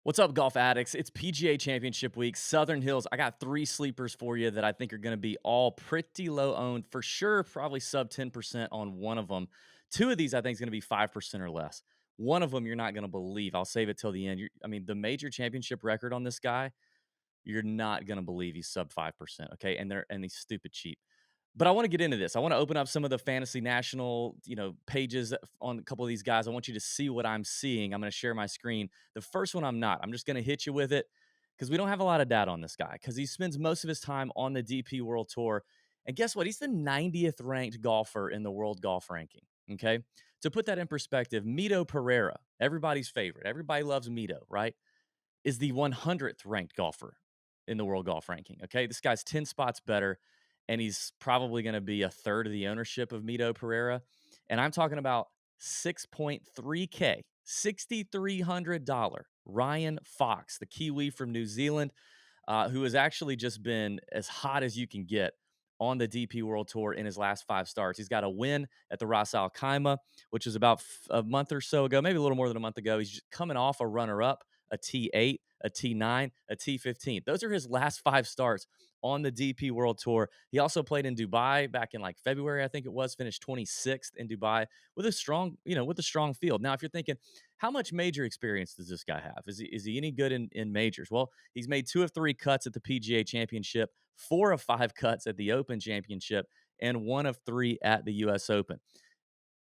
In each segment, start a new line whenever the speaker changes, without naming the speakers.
What's up, golf addicts? It's PGA Championship week, Southern Hills. I got three sleepers for you that I think are going to be all pretty low owned for sure, probably sub 10% on one of them. Two of these I think is going to be 5% or less. One of them you're not going to believe. I'll save it till the end. I mean, the major championship record on this guy, you're not going to believe he's sub 5%. Okay. And he's stupid cheap. But I want to get into this. I want to open up some of the fantasy national, pages on a couple of these guys. I want you to see what I'm seeing. I'm going to share my screen. The first one I'm not. I'm just going to hit you with it because we don't have a lot of data on this guy because he spends most of his time on the DP World Tour. And guess what? He's the 90th ranked golfer in the world golf ranking. Okay. To put that in perspective, Mito Pereira, everybody's favorite, everybody loves Mito, right? Is the 100th ranked golfer in the world golf ranking. Okay. This guy's 10 spots better, and he's probably going to be a third of the ownership of Mito Pereira. And I'm talking about 6.3K, $6,300 Ryan Fox, the Kiwi from New Zealand, who has actually just been as hot as you can get on the DP World Tour in his last five starts. He's got a win at the Ras Al Khaimah, which was about a month or so ago, maybe a little more than a month ago. He's just coming off a runner up, a T8, a T9, a T15. Those are his last five starts on the DP World Tour. He also played in Dubai back in like February, I think it was, finished 26th in Dubai with a strong, with a strong field. Now, if you're thinking, how much major experience does this guy have? Is he any good in majors? Well, he's made two of three cuts at the PGA Championship, four of five cuts at the Open Championship, and one of three at the US Open.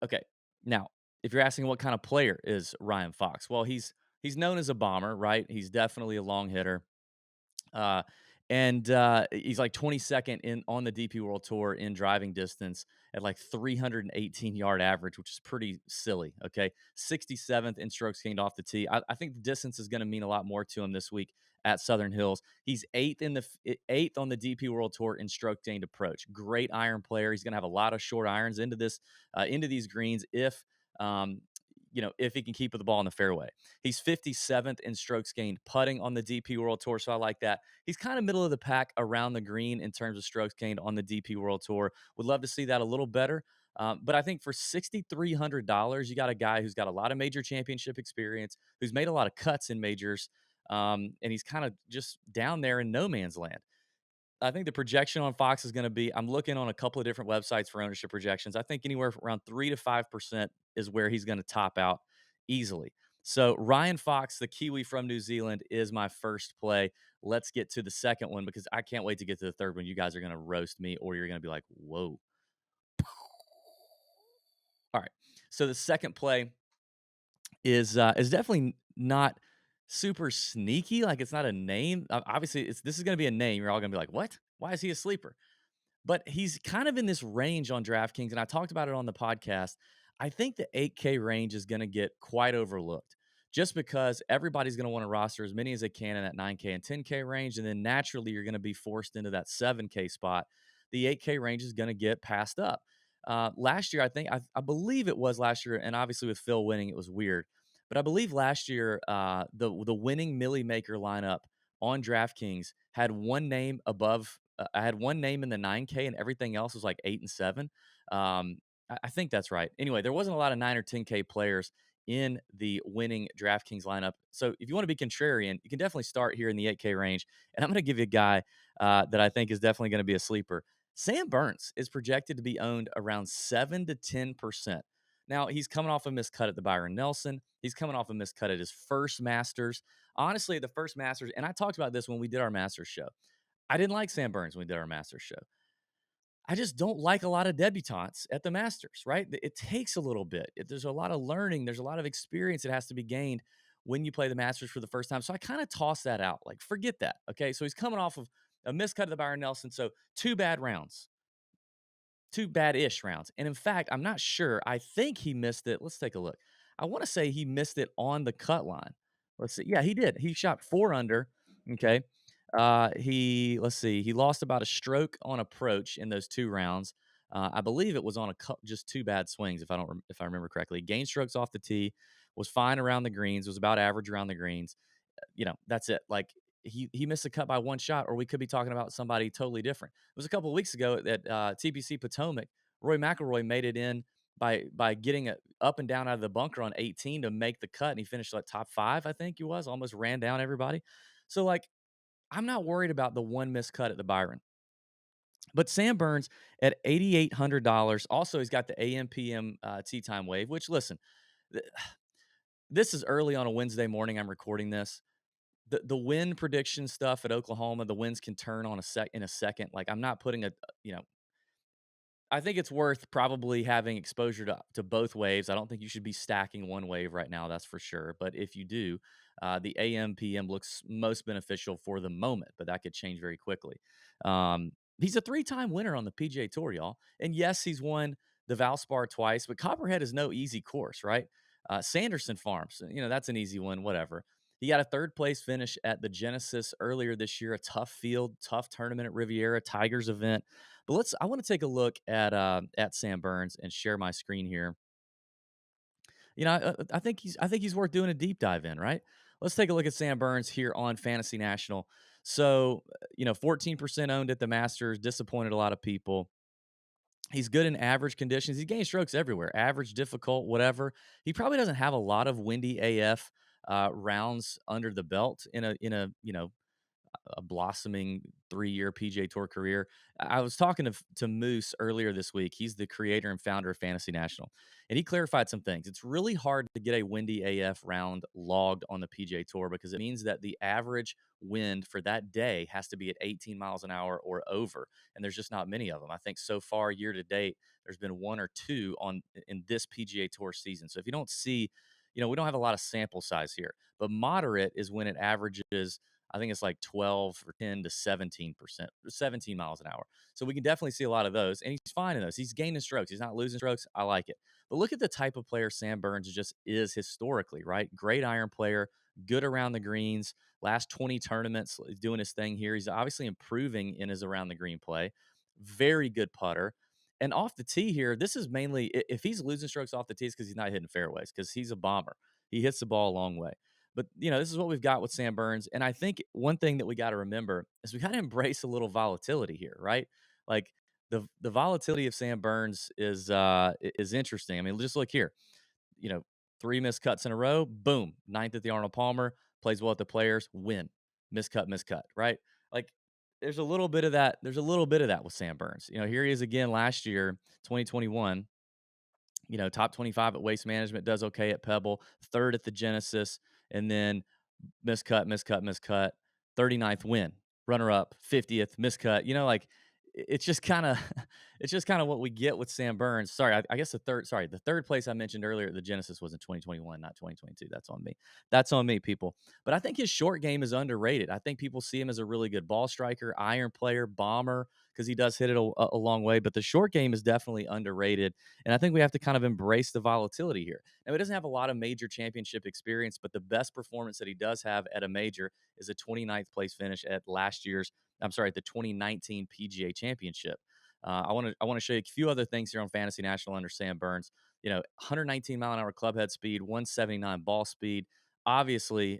Okay. Now, if you're asking what kind of player is Ryan Fox, well, he's known as a bomber, right? He's definitely a long hitter. Uh, and he's like 22nd in on the DP World Tour in driving distance at like 318-yard average, which is pretty silly. Okay, 67th in strokes gained off the tee. I think the distance is going to mean a lot more to him this week at Southern Hills. He's eighth on the DP World Tour in stroke gained approach. Great iron player. He's going to have a lot of short irons into these greens um, if he can keep the ball in the fairway. He's 57th in strokes gained putting on the DP World Tour, so I like that. He's kind of middle of the pack around the green in terms of strokes gained on the DP World Tour. Would love to see that a little better. But I think for $6,300, you got a guy who's got a lot of major championship experience, who's made a lot of cuts in majors, and he's kind of just down there in no man's land. I think the projection on Fox is going to be, I'm looking on a couple of different websites for ownership projections. I think anywhere from around 3 to 5% is where he's going to top out easily. So Ryan Fox, the Kiwi from New Zealand, is my first play. Let's get to the second one because I can't wait to get to the third one. You guys are going to roast me, or you're going to be like, whoa. All right. So the second play is definitely not super sneaky. Like, it's not a name. Obviously, this is going to be a name. You're all going to be like, what? Why is he a sleeper? But he's kind of in this range on DraftKings, and I talked about it on the podcast. I think the 8K range is going to get quite overlooked just because everybody's going to want to roster as many as they can in that 9K and 10K range. And then naturally, you're going to be forced into that 7K spot. The 8K range is going to get passed up. Last year, I believe it was last year, and obviously with Phil winning, it was weird. But I believe last year, the winning Millie Maker lineup on DraftKings had one name above. I had one name in the 9K, and everything else was like 8 and 7. I think that's right. Anyway, there wasn't a lot of 9 or 10K players in the winning DraftKings lineup. So if you want to be contrarian, you can definitely start here in the 8K range. And I'm going to give you a guy that I think is definitely going to be a sleeper. Sam Burns is projected to be owned around 7 to 10%. Now, he's coming off a miscut at the Byron Nelson. He's coming off a miscut at his first Masters. Honestly, the first Masters, and I talked about this when we did our Masters show. I didn't like Sam Burns when we did our Masters show. I just don't like a lot of debutantes at the Masters, right? It takes a little bit. There's a lot of learning. There's a lot of experience that has to be gained when you play the Masters for the first time. So I kind of toss that out. Like, forget that. Okay. So he's coming off of a miscut of the Byron Nelson. So two bad rounds, two bad-ish rounds. And in fact, I'm not sure. I think he missed it. Let's take a look. I want to say he missed it on the cut line. Let's see. Yeah, he did. He shot 4 under. Okay. Let's see. He lost about a stroke on approach in those 2 rounds. I believe it was on just 2 bad swings, if I remember correctly. Gained strokes off the tee, was fine around the greens, was about average around the greens. That's it. Like, he missed a cut by 1 shot, or we could be talking about somebody totally different. It was a couple of weeks ago at TPC Potomac. Roy McIlroy made it in by getting a up and down out of the bunker on 18 to make the cut, and he finished like top 5, I think he was, almost ran down everybody. So, like, I'm not worried about the one missed cut at the Byron. But Sam Burns at $8,800. Also, he's got the AM/PM tee time wave. Which, listen, th- this is early on a Wednesday morning. I'm recording this. The wind prediction stuff at Oklahoma, the winds can turn on in a second. Like, I'm not putting you know I think it's worth probably having exposure to both waves. I don't think you should be stacking one wave right now, that's for sure. But if you do, the AM PM looks most beneficial for the moment, but that could change very quickly. He's a three-time winner on the PGA Tour, y'all. And yes, he's won the Valspar twice, but Copperhead is no easy course, right? Sanderson Farms, that's an easy one, whatever. He got a third place finish at the Genesis earlier this year, a tough field, tough tournament at Riviera, Tigers event. But I want to take a look at Sam Burns and share my screen here. I think he's worth doing a deep dive in, right? Let's take a look at Sam Burns here on Fantasy National. So, 14% owned at the Masters, disappointed a lot of people. He's good in average conditions. He gains strokes everywhere, average, difficult, whatever. He probably doesn't have a lot of windy AF rounds under the belt in a blossoming 3-year PGA Tour career. I was talking to Moose earlier this week. He's the creator and founder of Fantasy National, and he clarified some things. It's really hard to get a windy AF round logged on the PGA Tour because it means that the average wind for that day has to be at 18 miles an hour or over, and there's just not many of them. I think so far year to date, there's been one or two in this PGA Tour season. So if you don't see, we don't have a lot of sample size here, but moderate is when it averages, I think it's like 12 or 10 to 17%, 17 miles an hour. So we can definitely see a lot of those. And he's fine in those. He's gaining strokes. He's not losing strokes. I like it. But look at the type of player Sam Burns just is historically, right? Great iron player, good around the greens. Last 20 tournaments, he's doing his thing here. He's obviously improving in his around the green play. Very good putter. And off the tee here, this is mainly, if he's losing strokes off the tee, it's because he's not hitting fairways, because he's a bomber. He hits the ball a long way. But, this is what we've got with Sam Burns. And I think one thing that we got to remember is we got to embrace a little volatility here, right? Like, the volatility of Sam Burns is interesting. I mean, just look here. You know, 3 missed cuts in a row, boom, ninth at the Arnold Palmer, plays well at the Players, win. Miscut, right? Like, there's a little bit of that. There's a little bit of that with Sam Burns. Here he is again last year, 2021, top 25 at Waste Management, does okay at Pebble, third at the Genesis, and then miscut, 39th win, runner up, 50th, miscut. Like, it's just kind of it's just kind of what we get with Sam Burns. Sorry, I guess the third place I mentioned earlier at the Genesis was in 2021, not 2022. That's on me. That's on me, people. But I think his short game is underrated. I think people see him as a really good ball striker, iron player, bomber, because he does hit it a long way. But the short game is definitely underrated. And I think we have to kind of embrace the volatility here. Now, he doesn't have a lot of major championship experience, but the best performance that he does have at a major is a 29th place finish at the 2019 PGA Championship. I want to show you a few other things here on Fantasy National under Sam Burns. 119 mile an hour club head speed, 179 ball speed. Obviously,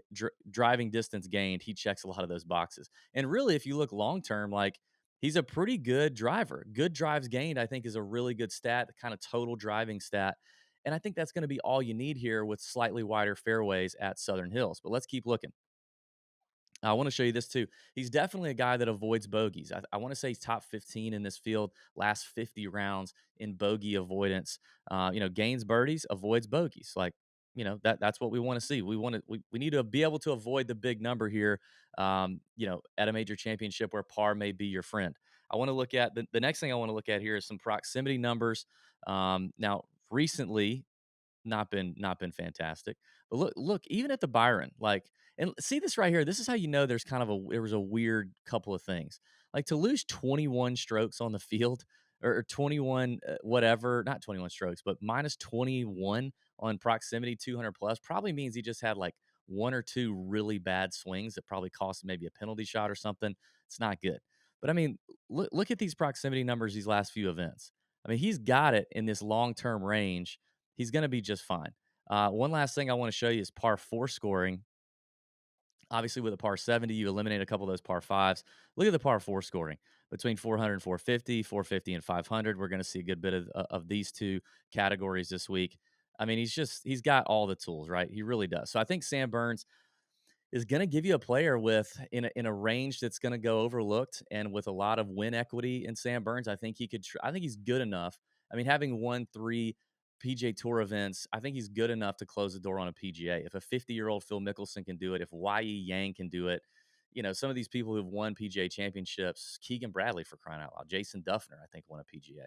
driving distance gained, he checks a lot of those boxes. And really, if you look long term, like, he's a pretty good driver. Good drives gained, I think, is a really good stat, the kind of total driving stat. And I think that's going to be all you need here with slightly wider fairways at Southern Hills. But let's keep looking. I want to show you this too. He's definitely a guy that avoids bogeys. I want to say he's top 15 in this field, last 50 rounds in bogey avoidance. Gains birdies, avoids bogeys. Like, that's what we want to see. We need to be able to avoid the big number here, at a major championship where par may be your friend. I want to look at the next thing I want to look at here is some proximity numbers. Now, recently, not been fantastic. But look, even at the Byron, like, and see this right here. This is how there was a weird couple of things. Like, to lose 21 strokes on the field, or 21 whatever, not 21 strokes, but minus 21 on proximity 200 plus probably means he just had like one or two really bad swings that probably cost maybe a penalty shot or something. It's not good. But I mean, look at these proximity numbers these last few events. I mean, he's got it in this long-term range. He's going to be just fine. One last thing I want to show you is par 4 scoring. Obviously, with a par 70, you eliminate a couple of those par fives. Look at the par four scoring between 400 and 450, 450 and 500. We're going to see a good bit of these two categories this week. I mean, he's got all the tools, right? He really does. So I think Sam Burns is going to give you a player with in a range that's going to go overlooked and with a lot of win equity in Sam Burns. I think he could. I think he's good enough. I mean, having won 3 PGA Tour events, I think he's good enough to close the door on a PGA. If a 50-year-old Phil Mickelson can do it, if Yi Yang can do it, some of these people who've won PGA championships, Keegan Bradley for crying out loud, Jason Duffner, I think won a PGA.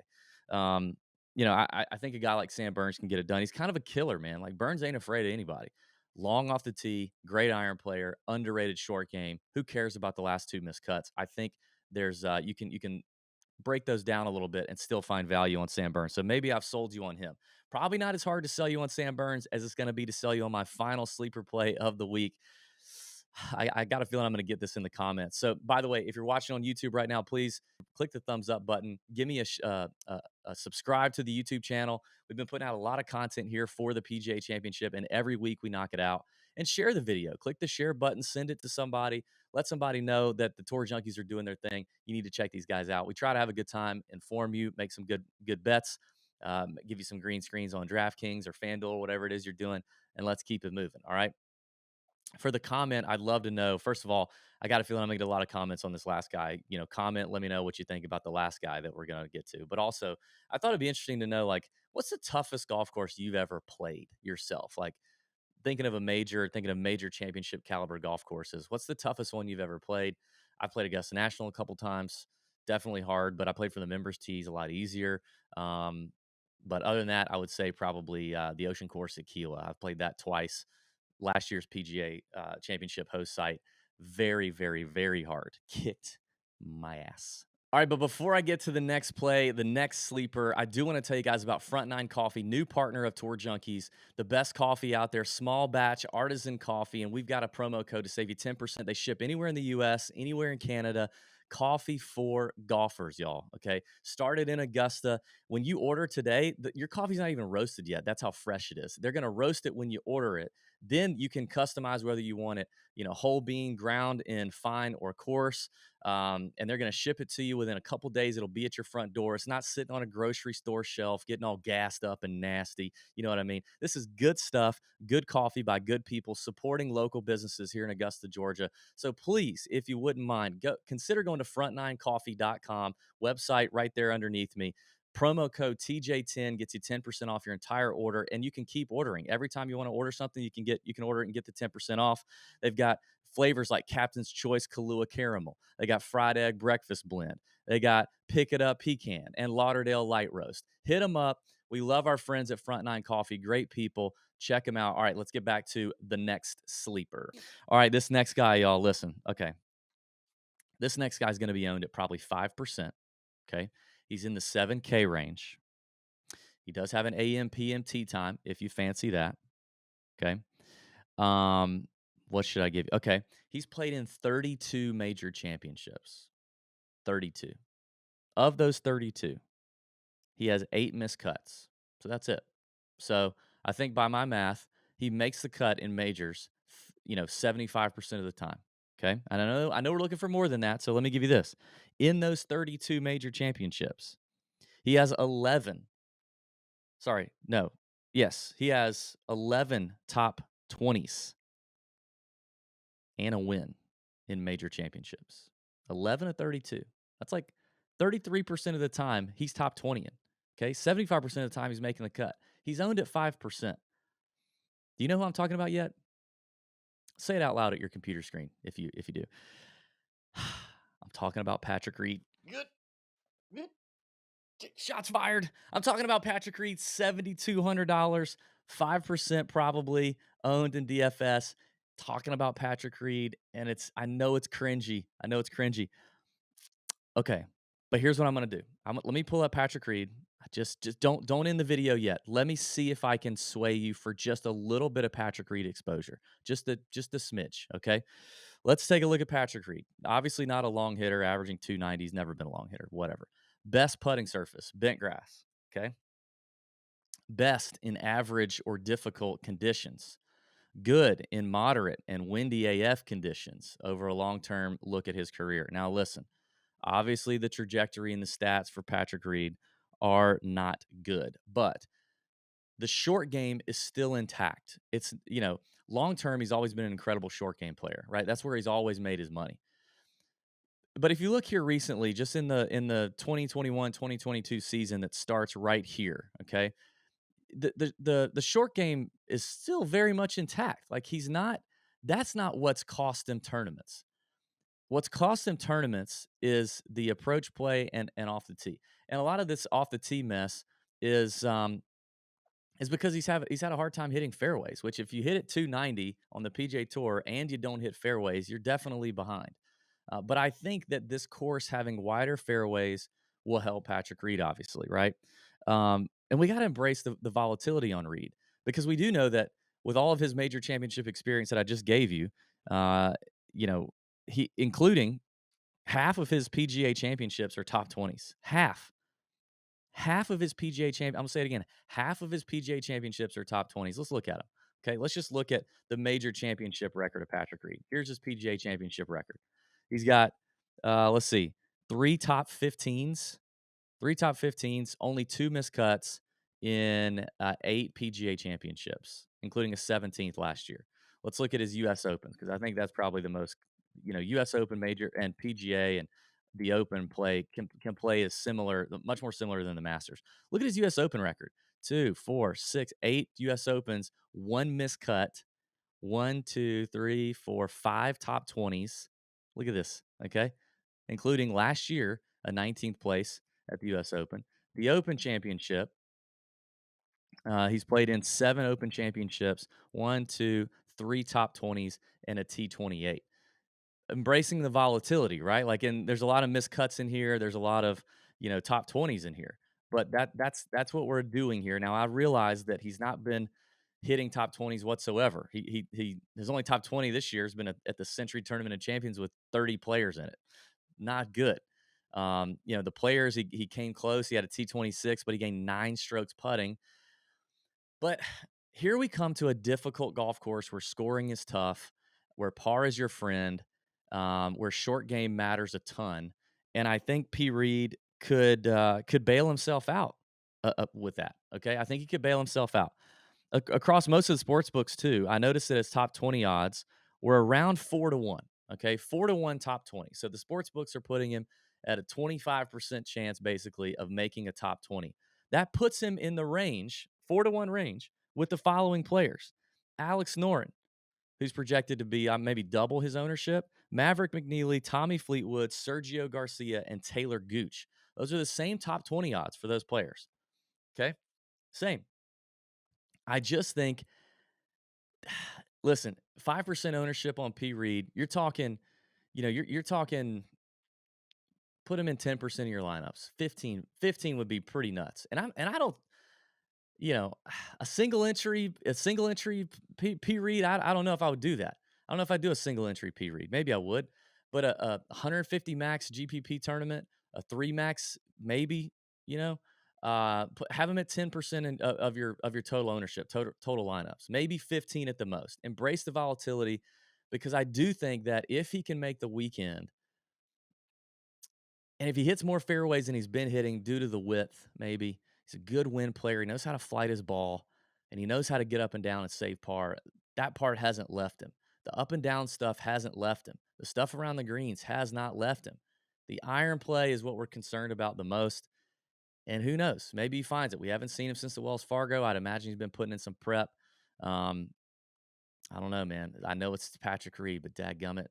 I think a guy like Sam Burns can get it done. He's kind of a killer, man. Like Burns ain't afraid of anybody. Long off the tee, great iron player, underrated short game. Who cares about the last 2 missed cuts? I think there's you can break those down a little bit and still find value on Sam Burns. So maybe I've sold you on him. Probably not as hard to sell you on Sam Burns as it's going to be to sell you on my final sleeper play of the week. I got a feeling I'm going to get this in the comments. So, by the way, if you're watching on YouTube right now, please click the thumbs up button. Give me a subscribe to the YouTube channel. We've been putting out a lot of content here for the PGA Championship, and every week we knock it out. And share the video. Click the share button. Send it to somebody. Let somebody know that the Tour Junkies are doing their thing. You need to check these guys out. We try to have a good time, inform you, make some good bets, give you some green screens on DraftKings or FanDuel or whatever it is you're doing, and let's keep it moving. All right. For the comment, I'd love to know. First of all, I got a feeling I'm gonna get a lot of comments on this last guy. Comment, let me know what you think about the last guy that we're gonna get to. But also, I thought it'd be interesting to know, like, what's the toughest golf course you've ever played yourself? Like, thinking of major championship caliber golf courses. What's the toughest one you've ever played? I played Augusta National a couple times. Definitely hard, but I played for the members tees, a lot easier. Um, but other than that, I would say probably the Ocean Course at Kiowa. I've played that twice. Last year's PGA Championship host site. Very, very, very hard. Kicked my ass. All right, but before I get to the next play, the next sleeper, I do want to tell you guys about Front Nine Coffee, new partner of Tour Junkies, the best coffee out there, small batch artisan coffee, and we've got a promo code to save you 10%. They ship anywhere in the US, anywhere in Canada. Coffee for golfers, y'all. Okay. Started in Augusta. When you order today, your coffee's not even roasted yet. That's how fresh it is. They're going to roast it when you order it. Then you can customize whether you want it, whole bean, ground in fine or coarse. And they're going to ship it to you within a couple days. It'll be at your front door. It's not sitting on a grocery store shelf, getting all gassed up and nasty. You know what I mean? This is good stuff, good coffee by good people, supporting local businesses here in Augusta, Georgia. So please, if you wouldn't mind, consider going to front9coffee.com, website right there underneath me. Promo code TJ10 gets you 10% off your entire order, and you can keep ordering. Every time you want to order something, you can order it and get the 10% off. They've got flavors like Captain's Choice Kahlua Caramel. They got Fried Egg Breakfast Blend. They got Pick It Up Pecan and Lauderdale Light Roast. Hit them up. We love our friends at Front Nine Coffee. Great people. Check them out. All right, let's get back to the next sleeper. All right, this next guy, y'all, listen. Okay. This next guy's going to be owned at probably 5%. Okay. He's in the 7K range. He does have an AM PM tee time if you fancy that. Okay. What should I give you? Okay. He's played in 32 major championships. 32. Of those 32, he has 8 missed cuts. So that's it. So I think by my math, he makes the cut in majors, 75% of the time. Okay. And I know we're looking for more than that. So let me give you this. In those 32 major championships, he has 11. Sorry, no. Yes, he has 11 top 20s and a win in major championships. 11 of 32. That's like 33% of the time he's top 20 in. Okay, 75% of the time he's making the cut. He's owned at 5%. Do you know who I'm talking about yet? Say it out loud at your computer screen if you do. I'm talking about Patrick Reed. Good. Shots fired. I'm talking about Patrick Reed, $7,200, 5% probably owned in DFS. Talking about Patrick Reed, and I know it's cringy. Okay, but here's what I'm gonna do. Let me pull up Patrick Reed. Just don't end the video yet. Let me see if I can sway you for just a little bit of Patrick Reed exposure, just a smidge. Okay, let's take a look at Patrick Reed. Obviously not a long hitter, averaging 290. He's never been a long hitter. Whatever. Best putting surface, bent grass. Okay. Best in average or difficult conditions. good in moderate and windy AF conditions over a long-term look at his career. Now, listen, obviously the trajectory and the stats for Patrick Reed are not good, but the short game is still intact. It's, long term, he's always been an incredible short game player, right? That's where he's always made his money. But if you look here recently, just in the 2021-2022 season that starts right here, okay? The short game is still very much intact. Like that's not what's cost him tournaments. What's cost him tournaments is the approach play and off the tee. And a lot of this off the tee mess is is because he's had a hard time hitting fairways, which if you hit it 290 on the PGA Tour and you don't hit fairways, you're definitely behind. But I think that this course having wider fairways will help Patrick Reed, obviously, right? And we got to embrace the volatility on Reed because we do know that with all of his major championship experience that I just gave you, uh, you know, he including half of his PGA championships are top 20s. Half of his PGA champ I'm gonna say it again. Half of his PGA championships are top 20s. Let's look at them. Okay, let's just look at the major championship record of Patrick Reed. Here's his PGA championship record. He's got let's see, 3 top 15s, 3 top 15s, only 2 missed cuts in 8 PGA championships, including a 17th last year. Let's look at his US Opens because I think that's probably the most, US Open major and PGA and the Open play can play as similar, much more similar than the Masters. Look at his US Open record. 2, 4, 6, 8 US Opens, 1 miscut, 1, 2, 3, 4, 5 top 20s. Look at this, okay? Including last year, a 19th place at the US Open. The Open Championship, he's played in 7 Open Championships, 1, 2, 3 top 20s, and a T28. Embracing the volatility, right? Like, there's a lot of miscuts in here. There's a lot of, top 20s in here. But that's what we're doing here. Now, I realize that he's not been hitting top 20s whatsoever. His only top 20 this year has been at the Century Tournament of Champions with 30 players in it. Not good. The players he came close. He had a T26, but he gained 9 strokes putting. But here we come to a difficult golf course where scoring is tough, where par is your friend, where short game matters a ton, and I think P. Reed could bail himself out with that. Okay, I think he could bail himself out across most of the sports books too. I noticed that his top 20 odds were around 4-1. Okay, 4-1 top 20. So the sports books are putting him at a 25% chance basically of making a top 20. That puts him in the range, 4-1 range, with the following players: Alex Noren, who's projected to be maybe double his ownership, Maverick McNeely, Tommy Fleetwood, Sergio Garcia, and Taylor Gooch. Those are the same top 20 odds for those players. Okay, same. I just think, listen, 5% ownership on P. Reed, you're talking, you're talking, put him in 10% of your lineups. 15 would be pretty nuts. And I don't, a single entry P Reed. I don't know if I would do that. I don't know if I'd do a single entry P Reed. Maybe I would, but a 150 max GPP tournament, a 3 max maybe. Have him at 10% of your total ownership, total lineups, maybe 15 at the most. Embrace the volatility because I do think that if he can make the weekend, and if he hits more fairways than he's been hitting due to the width, maybe he's a good wind player. He knows how to flight his ball, and he knows how to get up and down and save par. That part hasn't left him. The up and down stuff hasn't left him. The stuff around the greens has not left him. The iron play is what we're concerned about the most. And who knows? Maybe he finds it. We haven't seen him since the Wells Fargo. I'd imagine he's been putting in some prep. I don't know, man. I know it's Patrick Reed, but dadgummit,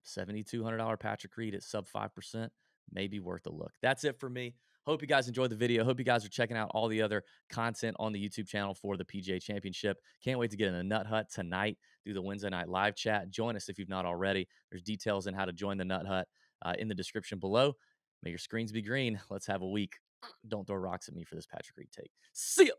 $7,200 Patrick Reed at sub 5%, maybe worth a look. That's it for me. Hope you guys enjoyed the video. Hope you guys are checking out all the other content on the YouTube channel for the PGA Championship. Can't wait to get in the Nut Hut tonight, do the Wednesday night live chat. Join us if you've not already. There's details on how to join the Nut Hut in the description below. May your screens be green. Let's have a week. Don't throw rocks at me for this Patrick Reed take. See ya.